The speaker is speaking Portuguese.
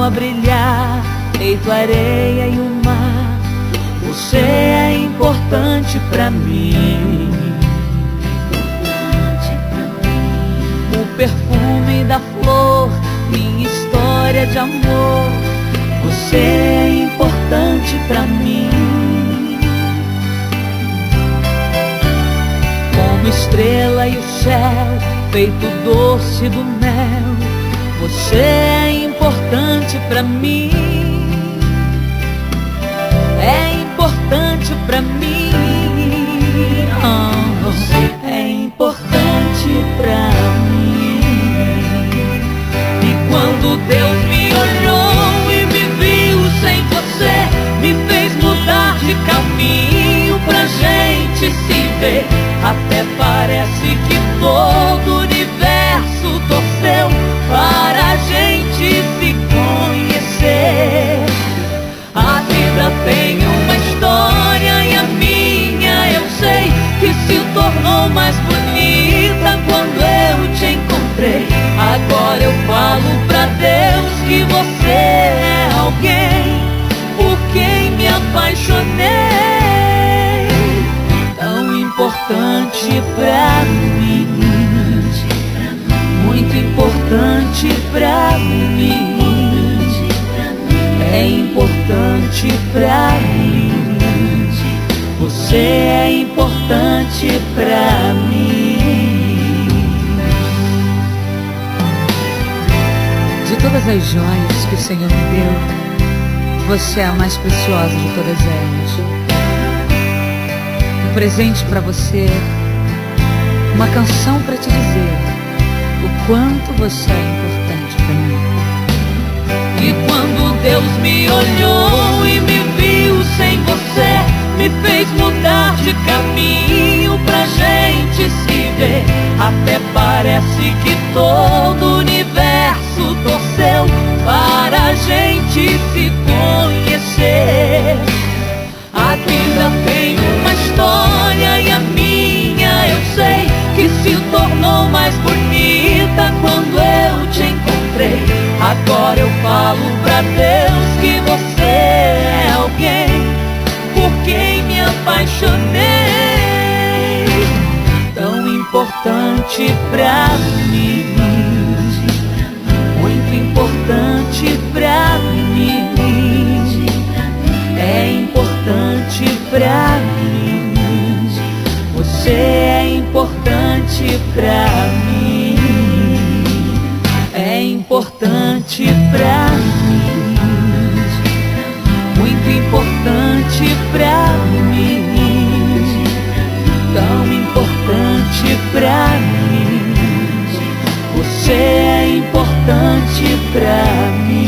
a brilhar, feito areia e o mar. Você é importante pra mim. O perfume da flor, minha história de amor. Você é importante pra mim. Como estrela e o céu, feito doce do mel. Você é importante pra mim. É importante pra mim. Oh, você é importante pra mim. E quando Deus me olhou e me viu sem você, me fez mudar de caminho pra gente se ver. Até parece que todo o universo torceu para a gente se conhecer. A vida tem uma história e a minha eu sei que se tornou mais bonita quando eu te encontrei. Agora eu falo pra Deus que você é alguém por quem me apaixonei. Tão importante pra mim, muito importante pra mim. É importante pra mim. Você é importante pra mim. De todas as joias que o Senhor me deu, você é a mais preciosa de todas elas. Um presente pra você, uma canção pra te dizer o quanto você é importante pra mim. E quando Deus me olhou e me viu sem você, me fez mudar de caminho pra gente se ver. Até parece que todo o universo torceu para a gente se conhecer. A vida tem uma história e a minha eu sei que se tornou mais bonita quando eu te encontrei. Agora eu falo pra Deus que você é alguém por quem me apaixonei. Tão importante pra mim, muito importante pra mim. É importante pra mim. Você é importante pra mim. É importante pra mim, muito importante pra mim. Tão importante pra mim. Você é importante pra mim.